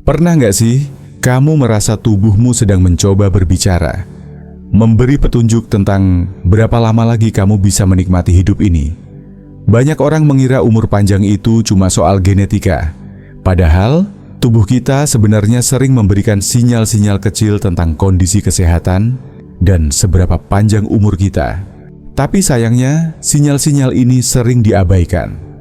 Pernah nggak sih kamu merasa tubuhmu sedang mencoba berbicara, memberi petunjuk tentang berapa lama lagi kamu bisa menikmati hidup ini? Banyak orang mengira umur panjang itu cuma soal genetika. Padahal, tubuh kita sebenarnya sering memberikan sinyal-sinyal kecil tentang kondisi kesehatan dan seberapa panjang umur kita. Tapi sayangnya, sinyal-sinyal ini sering diabaikan.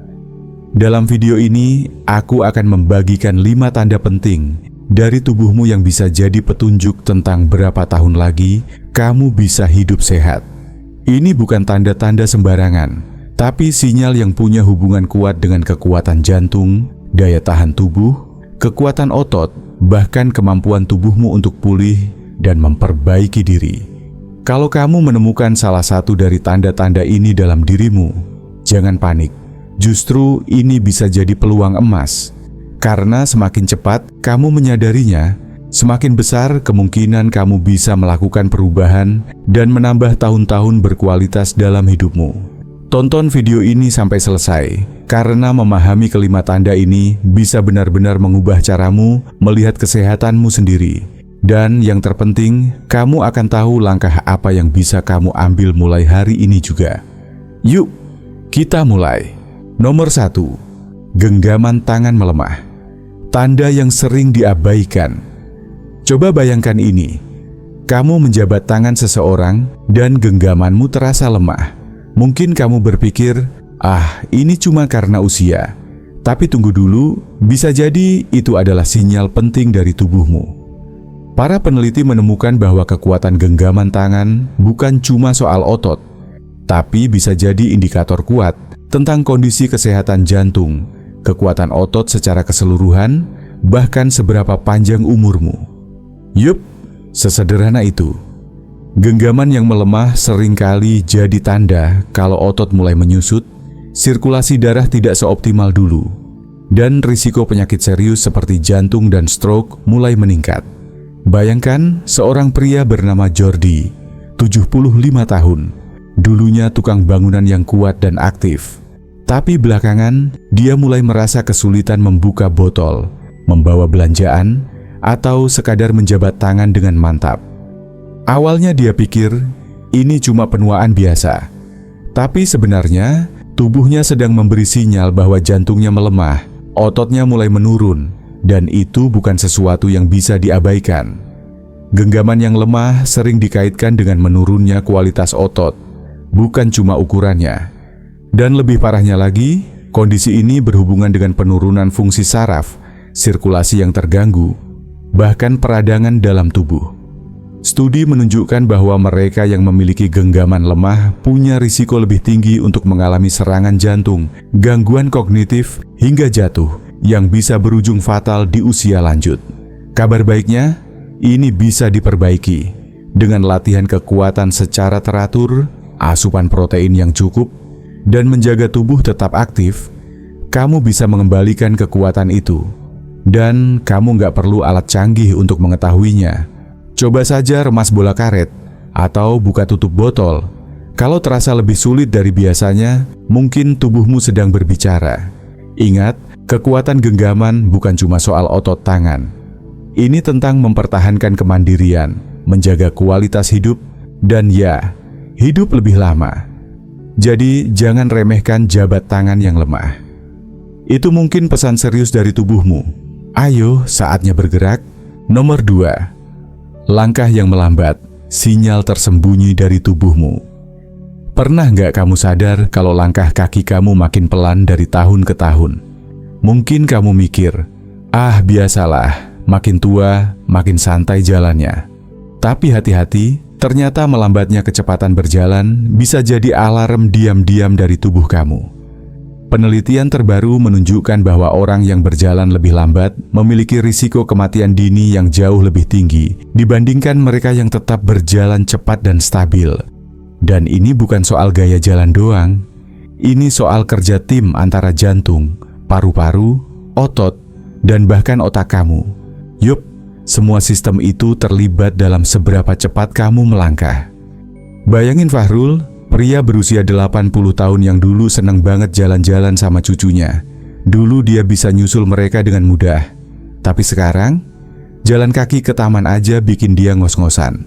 Dalam video ini, aku akan membagikan 5 tanda penting dari tubuhmu yang bisa jadi petunjuk tentang berapa tahun lagi kamu bisa hidup sehat. Ini bukan tanda-tanda sembarangan, tapi sinyal yang punya hubungan kuat dengan kekuatan jantung, daya tahan tubuh, kekuatan otot, bahkan kemampuan tubuhmu untuk pulih dan memperbaiki diri. Kalau kamu menemukan salah satu dari tanda-tanda ini dalam dirimu, jangan panik. Justru ini bisa jadi peluang emas. Karena semakin cepat kamu menyadarinya, semakin besar kemungkinan kamu bisa melakukan perubahan dan menambah tahun-tahun berkualitas dalam hidupmu. Tonton video ini sampai selesai, karena memahami kelima tanda ini bisa benar-benar mengubah caramu melihat kesehatanmu sendiri. Dan yang terpenting, kamu akan tahu langkah apa yang bisa kamu ambil mulai hari ini juga. Yuk, kita mulai. Nomor 1, genggaman tangan melemah. Tanda yang sering diabaikan. Coba bayangkan ini. Kamu menjabat tangan seseorang dan genggamanmu terasa lemah. Mungkin kamu berpikir, ini cuma karena usia. Tapi tunggu dulu, bisa jadi itu adalah sinyal penting dari tubuhmu. Para peneliti menemukan bahwa kekuatan genggaman tangan bukan cuma soal otot, tapi bisa jadi indikator kuat tentang kondisi kesehatan jantung, kekuatan otot secara keseluruhan, bahkan seberapa panjang umurmu. Yup, sesederhana itu. Genggaman yang melemah seringkali jadi tanda kalau otot mulai menyusut, sirkulasi darah tidak seoptimal dulu, dan risiko penyakit serius seperti jantung dan stroke mulai meningkat. Bayangkan seorang pria bernama Jordi, 75 tahun, dulunya tukang bangunan yang kuat dan aktif. Tapi belakangan, dia mulai merasa kesulitan membuka botol, membawa belanjaan, atau sekadar menjabat tangan dengan mantap. Awalnya dia pikir, ini cuma penuaan biasa. Tapi sebenarnya, tubuhnya sedang memberi sinyal bahwa jantungnya melemah, ototnya mulai menurun, dan itu bukan sesuatu yang bisa diabaikan. Genggaman yang lemah sering dikaitkan dengan menurunnya kualitas otot, bukan cuma ukurannya. Dan lebih parahnya lagi, kondisi ini berhubungan dengan penurunan fungsi saraf, sirkulasi yang terganggu, bahkan peradangan dalam tubuh. Studi menunjukkan bahwa mereka yang memiliki genggaman lemah punya risiko lebih tinggi untuk mengalami serangan jantung, gangguan kognitif, hingga jatuh, yang bisa berujung fatal di usia lanjut. Kabar baiknya, ini bisa diperbaiki dengan latihan kekuatan secara teratur, asupan protein yang cukup, dan menjaga tubuh tetap aktif. Kamu bisa mengembalikan kekuatan itu, dan kamu nggak perlu alat canggih untuk mengetahuinya. Coba saja remas bola karet atau buka tutup botol. Kalau terasa lebih sulit dari biasanya, mungkin tubuhmu sedang berbicara. Ingat, kekuatan genggaman bukan cuma soal otot tangan. Ini tentang mempertahankan kemandirian, menjaga kualitas hidup, dan hidup lebih lama. Jadi, jangan remehkan jabat tangan yang lemah. Itu mungkin pesan serius dari tubuhmu. Ayo, saatnya bergerak. Nomor 2, langkah yang melambat, sinyal tersembunyi dari tubuhmu. Pernah nggak kamu sadar kalau langkah kaki kamu makin pelan dari tahun ke tahun? Mungkin kamu mikir, biasalah, makin tua, makin santai jalannya. Tapi hati-hati, ternyata melambatnya kecepatan berjalan bisa jadi alarm diam-diam dari tubuh kamu. Penelitian terbaru menunjukkan bahwa orang yang berjalan lebih lambat memiliki risiko kematian dini yang jauh lebih tinggi dibandingkan mereka yang tetap berjalan cepat dan stabil. Dan ini bukan soal gaya jalan doang. Ini soal kerja tim antara jantung, paru-paru, otot, dan bahkan otak kamu. Yup, semua sistem itu terlibat dalam seberapa cepat kamu melangkah. Bayangin Fahrul, pria berusia 80 tahun yang dulu senang banget jalan-jalan sama cucunya. Dulu dia bisa nyusul mereka dengan mudah. Tapi sekarang, jalan kaki ke taman aja bikin dia ngos-ngosan.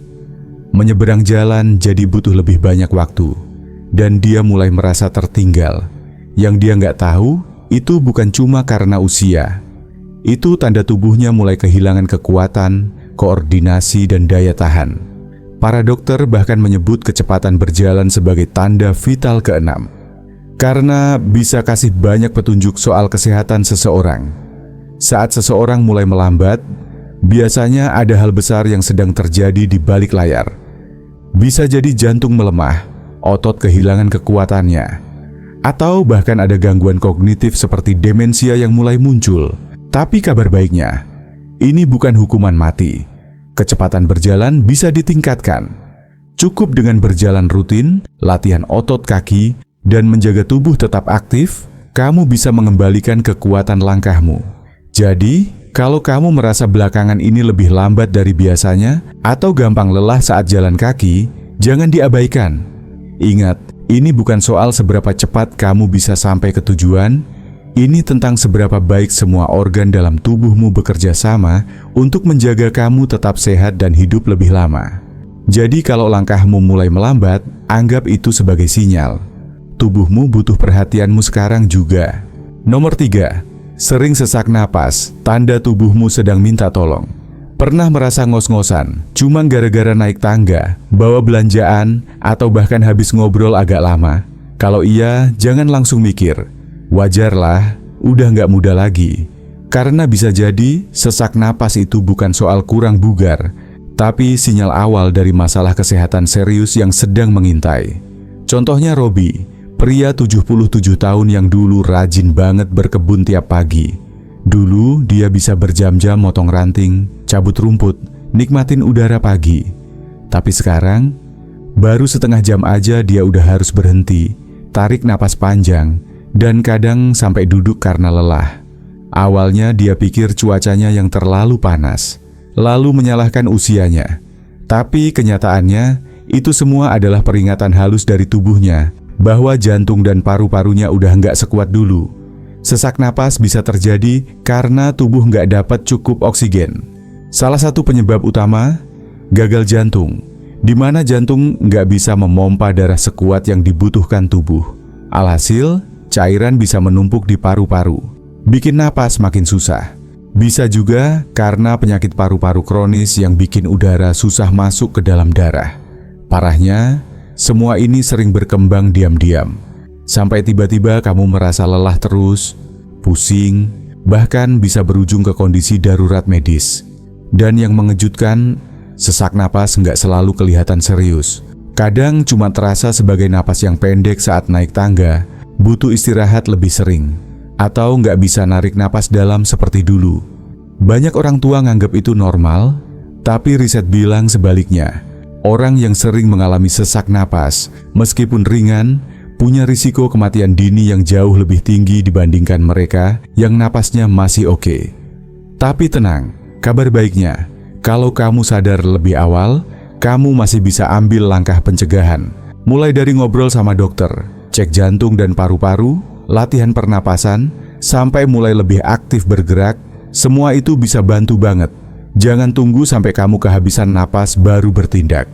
Menyeberang jalan jadi butuh lebih banyak waktu, dan dia mulai merasa tertinggal. Yang dia nggak tahu, itu bukan cuma karena usia. Itu tanda tubuhnya mulai kehilangan kekuatan, koordinasi, dan daya tahan. Para dokter bahkan menyebut kecepatan berjalan sebagai tanda vital keenam, karena bisa kasih banyak petunjuk soal kesehatan seseorang. Saat seseorang mulai melambat, biasanya ada hal besar yang sedang terjadi di balik layar. Bisa jadi jantung melemah, otot kehilangan kekuatannya, atau bahkan ada gangguan kognitif seperti demensia yang mulai muncul. Tapi kabar baiknya, ini bukan hukuman mati. Kecepatan berjalan bisa ditingkatkan. Cukup dengan berjalan rutin, latihan otot kaki, dan menjaga tubuh tetap aktif, kamu bisa mengembalikan kekuatan langkahmu. Jadi, kalau kamu merasa belakangan ini lebih lambat dari biasanya atau gampang lelah saat jalan kaki, jangan diabaikan. Ingat, ini bukan soal seberapa cepat kamu bisa sampai ke tujuan. Ini tentang seberapa baik semua organ dalam tubuhmu bekerja sama untuk menjaga kamu tetap sehat dan hidup lebih lama. Jadi kalau langkahmu mulai melambat, anggap itu sebagai sinyal. Tubuhmu butuh perhatianmu sekarang juga. Nomor 3. Sering sesak napas, tanda tubuhmu sedang minta tolong. Pernah merasa ngos-ngosan, cuma gara-gara naik tangga, bawa belanjaan, atau bahkan habis ngobrol agak lama? Kalau iya, jangan langsung mikir. Wajarlah, udah nggak muda lagi. Karena bisa jadi, sesak napas itu bukan soal kurang bugar, tapi sinyal awal dari masalah kesehatan serius yang sedang mengintai. Contohnya Robi, pria 77 tahun yang dulu rajin banget berkebun tiap pagi. Dulu dia bisa berjam-jam motong ranting, cabut rumput, nikmatin udara pagi. Tapi sekarang, baru setengah jam aja dia udah harus berhenti, tarik napas panjang, dan kadang sampai duduk karena lelah. Awalnya dia pikir cuacanya yang terlalu panas, lalu menyalahkan usianya. Tapi kenyataannya, itu semua adalah peringatan halus dari tubuhnya bahwa jantung dan paru-parunya udah nggak sekuat dulu. Sesak napas bisa terjadi karena tubuh nggak dapat cukup oksigen. Salah satu penyebab utama, gagal jantung, di mana jantung nggak bisa memompa darah sekuat yang dibutuhkan tubuh. Alhasil, cairan bisa menumpuk di paru-paru, bikin napas makin susah. Bisa juga karena penyakit paru-paru kronis yang bikin udara susah masuk ke dalam darah. Parahnya, semua ini sering berkembang diam-diam, sampai tiba-tiba kamu merasa lelah terus, pusing, bahkan bisa berujung ke kondisi darurat medis. Dan yang mengejutkan, sesak napas nggak selalu kelihatan serius. Kadang cuma terasa sebagai napas yang pendek saat naik tangga, butuh istirahat lebih sering, atau nggak bisa narik napas dalam seperti dulu. Banyak orang tua nganggap itu normal, tapi riset bilang sebaliknya. Orang yang sering mengalami sesak napas, meskipun ringan, punya risiko kematian dini yang jauh lebih tinggi dibandingkan mereka yang napasnya masih oke. Tapi tenang, kabar baiknya, kalau kamu sadar lebih awal, kamu masih bisa ambil langkah pencegahan. Mulai dari ngobrol sama dokter, cek jantung dan paru-paru, latihan pernapasan, sampai mulai lebih aktif bergerak, semua itu bisa bantu banget. Jangan tunggu sampai kamu kehabisan napas baru bertindak,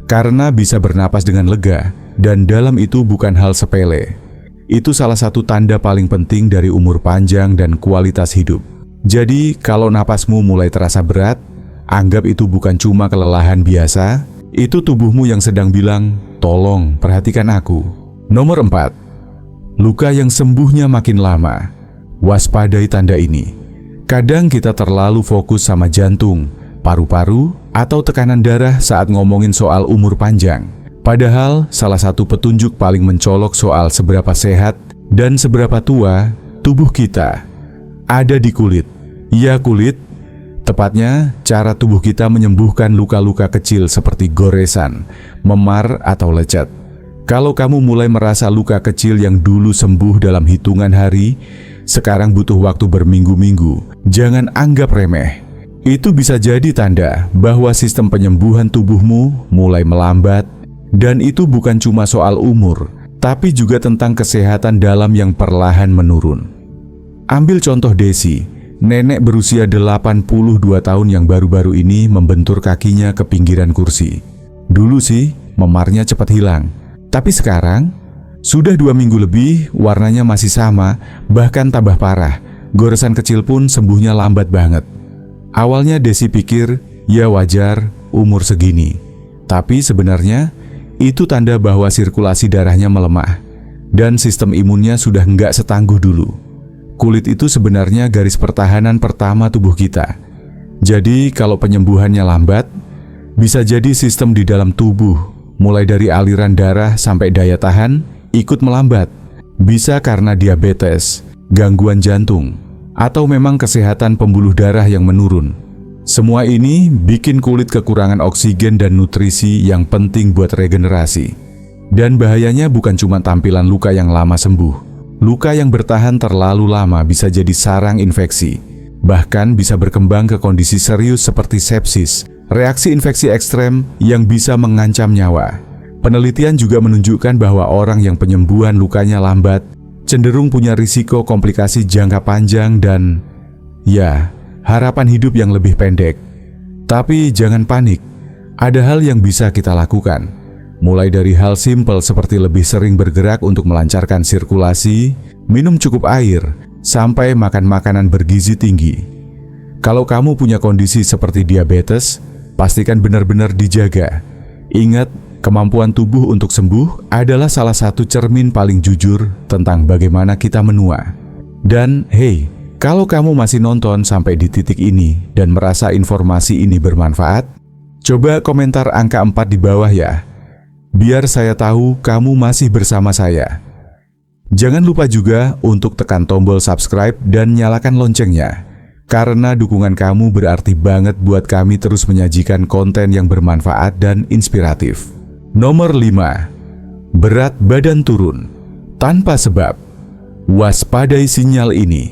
karena bisa bernapas dengan lega, dan dalam itu bukan hal sepele. Itu salah satu tanda paling penting dari umur panjang dan kualitas hidup. Jadi, kalau napasmu mulai terasa berat, anggap itu bukan cuma kelelahan biasa, itu tubuhmu yang sedang bilang, "Tolong, perhatikan aku." Nomor 4. Luka yang sembuhnya makin lama. Waspadai tanda ini. Kadang kita terlalu fokus sama jantung, paru-paru, atau tekanan darah saat ngomongin soal umur panjang. Padahal, salah satu petunjuk paling mencolok soal seberapa sehat dan seberapa tua tubuh kita ada di kulit. Ya, kulit. Tepatnya, cara tubuh kita menyembuhkan luka-luka kecil seperti goresan, memar, atau lecet. Kalau kamu mulai merasa luka kecil yang dulu sembuh dalam hitungan hari, sekarang butuh waktu berminggu-minggu, jangan anggap remeh. Itu bisa jadi tanda bahwa sistem penyembuhan tubuhmu mulai melambat, dan itu bukan cuma soal umur, tapi juga tentang kesehatan dalam yang perlahan menurun. Ambil contoh Desi, nenek berusia 82 tahun yang baru-baru ini membentur kakinya ke pinggiran kursi. Dulu sih, memarnya cepat hilang. Tapi sekarang, sudah 2 minggu lebih, warnanya masih sama, bahkan tambah parah. Goresan kecil pun sembuhnya lambat banget. Awalnya Desi pikir, ya wajar, umur segini. Tapi sebenarnya, itu tanda bahwa sirkulasi darahnya melemah. Dan sistem imunnya sudah nggak setangguh dulu. Kulit itu sebenarnya garis pertahanan pertama tubuh kita. Jadi kalau penyembuhannya lambat, bisa jadi sistem di dalam tubuh, mulai dari aliran darah sampai daya tahan, ikut melambat. Bisa karena diabetes, gangguan jantung, atau memang kesehatan pembuluh darah yang menurun. Semua ini bikin kulit kekurangan oksigen dan nutrisi yang penting buat regenerasi. Dan bahayanya bukan cuma tampilan luka yang lama sembuh. Luka yang bertahan terlalu lama bisa jadi sarang infeksi. Bahkan bisa berkembang ke kondisi serius seperti sepsis, reaksi infeksi ekstrem yang bisa mengancam nyawa. Penelitian juga menunjukkan bahwa orang yang penyembuhan lukanya lambat cenderung punya risiko komplikasi jangka panjang dan, ya, harapan hidup yang lebih pendek. Tapi jangan panik, ada hal yang bisa kita lakukan. Mulai dari hal simpel seperti lebih sering bergerak untuk melancarkan sirkulasi, minum cukup air, sampai makan makanan bergizi tinggi. Kalau kamu punya kondisi seperti diabetes, pastikan benar-benar dijaga. Ingat, kemampuan tubuh untuk sembuh adalah salah satu cermin paling jujur tentang bagaimana kita menua. Dan hey, kalau kamu masih nonton sampai di titik ini dan merasa informasi ini bermanfaat, coba komentar angka 4 di bawah ya. Biar saya tahu kamu masih bersama saya. Jangan lupa juga untuk tekan tombol subscribe dan nyalakan loncengnya, karena dukungan kamu berarti banget buat kami terus menyajikan konten yang bermanfaat dan inspiratif. Nomor 5. Berat badan turun tanpa sebab. Waspadai sinyal ini.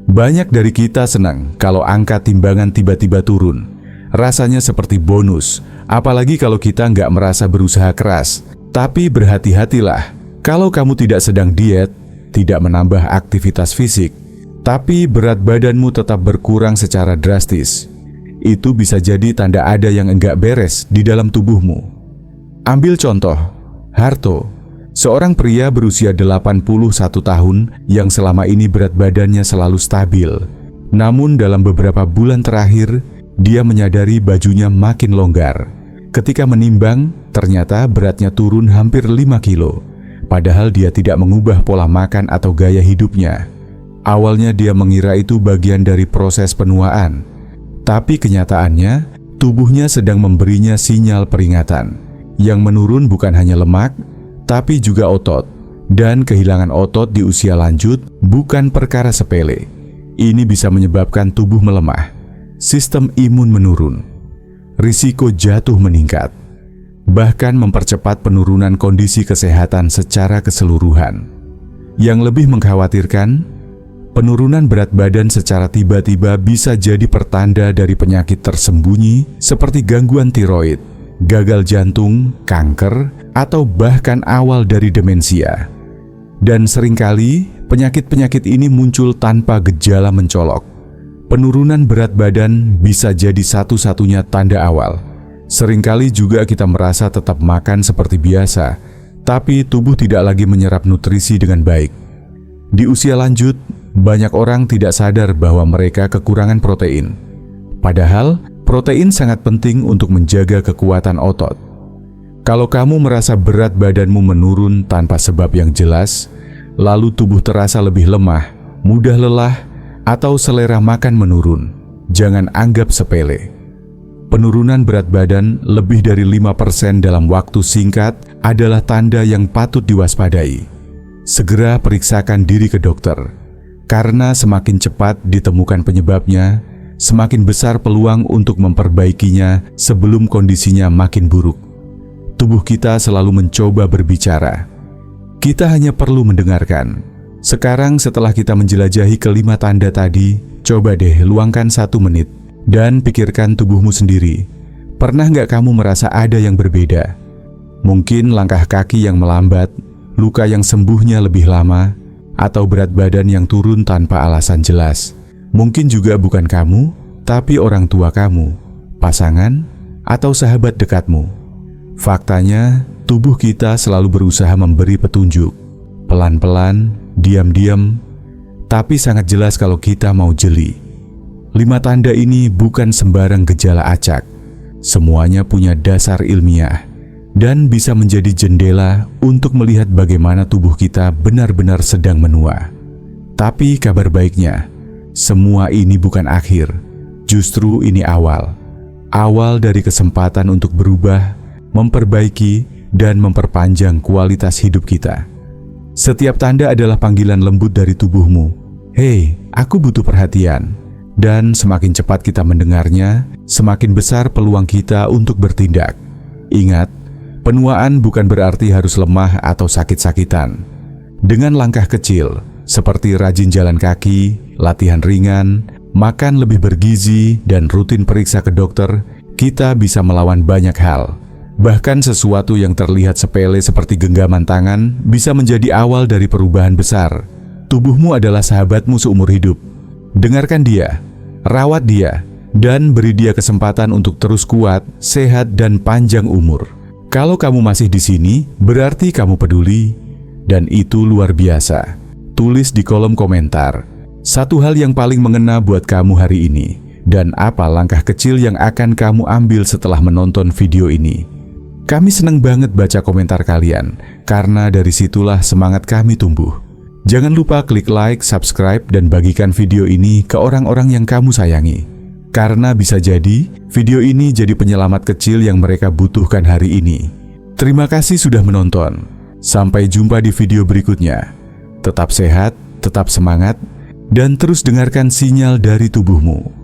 Banyak dari kita senang kalau angka timbangan tiba-tiba turun. Rasanya seperti bonus, apalagi kalau kita nggak merasa berusaha keras. Tapi berhati-hatilah, kalau kamu tidak sedang diet, tidak menambah aktivitas fisik, tapi berat badanmu tetap berkurang secara drastis. Itu bisa jadi tanda ada yang enggak beres di dalam tubuhmu. Ambil contoh, Harto, seorang pria berusia 81 tahun yang selama ini berat badannya selalu stabil. Namun dalam beberapa bulan terakhir, dia menyadari bajunya makin longgar. Ketika menimbang, ternyata beratnya turun hampir 5 kilo. Padahal dia tidak mengubah pola makan atau gaya hidupnya. Awalnya dia mengira itu bagian dari proses penuaan. Tapi kenyataannya, tubuhnya sedang memberinya sinyal peringatan. Yang menurun bukan hanya lemak, tapi juga otot. Dan kehilangan otot di usia lanjut bukan perkara sepele. Ini bisa menyebabkan tubuh melemah. Sistem imun menurun, risiko jatuh meningkat, bahkan mempercepat penurunan kondisi kesehatan secara keseluruhan. Yang lebih mengkhawatirkan, penurunan berat badan secara tiba-tiba bisa jadi pertanda dari penyakit tersembunyi seperti gangguan tiroid, gagal jantung, kanker, atau bahkan awal dari demensia. Dan seringkali penyakit-penyakit ini muncul tanpa gejala mencolok. Penurunan berat badan bisa jadi satu-satunya tanda awal. Seringkali juga kita merasa tetap makan seperti biasa, tapi tubuh tidak lagi menyerap nutrisi dengan baik. Di usia lanjut, banyak orang tidak sadar bahwa mereka kekurangan protein. Padahal, protein sangat penting untuk menjaga kekuatan otot. Kalau kamu merasa berat badanmu menurun tanpa sebab yang jelas, lalu tubuh terasa lebih lemah, mudah lelah, atau selera makan menurun, jangan anggap sepele. Penurunan berat badan lebih dari 5% dalam waktu singkat adalah tanda yang patut diwaspadai. Segera periksakan diri ke dokter, karena semakin cepat ditemukan penyebabnya, semakin besar peluang untuk memperbaikinya sebelum kondisinya makin buruk. Tubuh kita selalu mencoba berbicara. Kita hanya perlu mendengarkan. Sekarang setelah kita menjelajahi kelima tanda tadi, coba deh luangkan 1 menit dan pikirkan tubuhmu sendiri. Pernah nggak kamu merasa ada yang berbeda? Mungkin langkah kaki yang melambat, luka yang sembuhnya lebih lama, atau berat badan yang turun tanpa alasan jelas. Mungkin juga bukan kamu, tapi orang tua kamu, pasangan, atau sahabat dekatmu. Faktanya, tubuh kita selalu berusaha memberi petunjuk. Pelan-pelan, diam-diam, tapi sangat jelas kalau kita mau jeli. 5 tanda ini bukan sembarang gejala acak. Semuanya punya dasar ilmiah dan bisa menjadi jendela untuk melihat bagaimana tubuh kita benar-benar sedang menua. Tapi kabar baiknya, semua ini bukan akhir. Justru ini awal. Awal dari kesempatan untuk berubah, memperbaiki, dan memperpanjang kualitas hidup kita. Setiap tanda adalah panggilan lembut dari tubuhmu. Hei, aku butuh perhatian. Dan semakin cepat kita mendengarnya, semakin besar peluang kita untuk bertindak. Ingat, penuaan bukan berarti harus lemah atau sakit-sakitan. Dengan langkah kecil, seperti rajin jalan kaki, latihan ringan, makan lebih bergizi, dan rutin periksa ke dokter, kita bisa melawan banyak hal. Bahkan sesuatu yang terlihat sepele seperti genggaman tangan bisa menjadi awal dari perubahan besar. Tubuhmu adalah sahabatmu seumur hidup. Dengarkan dia, rawat dia, dan beri dia kesempatan untuk terus kuat, sehat, dan panjang umur. Kalau kamu masih di sini, berarti kamu peduli, dan itu luar biasa. Tulis di kolom komentar, satu hal yang paling mengena buat kamu hari ini, dan apa langkah kecil yang akan kamu ambil setelah menonton video ini. Kami senang banget baca komentar kalian, karena dari situlah semangat kami tumbuh. Jangan lupa klik like, subscribe, dan bagikan video ini ke orang-orang yang kamu sayangi. Karena bisa jadi, video ini jadi penyelamat kecil yang mereka butuhkan hari ini. Terima kasih sudah menonton. Sampai jumpa di video berikutnya. Tetap sehat, tetap semangat, dan terus dengarkan sinyal dari tubuhmu.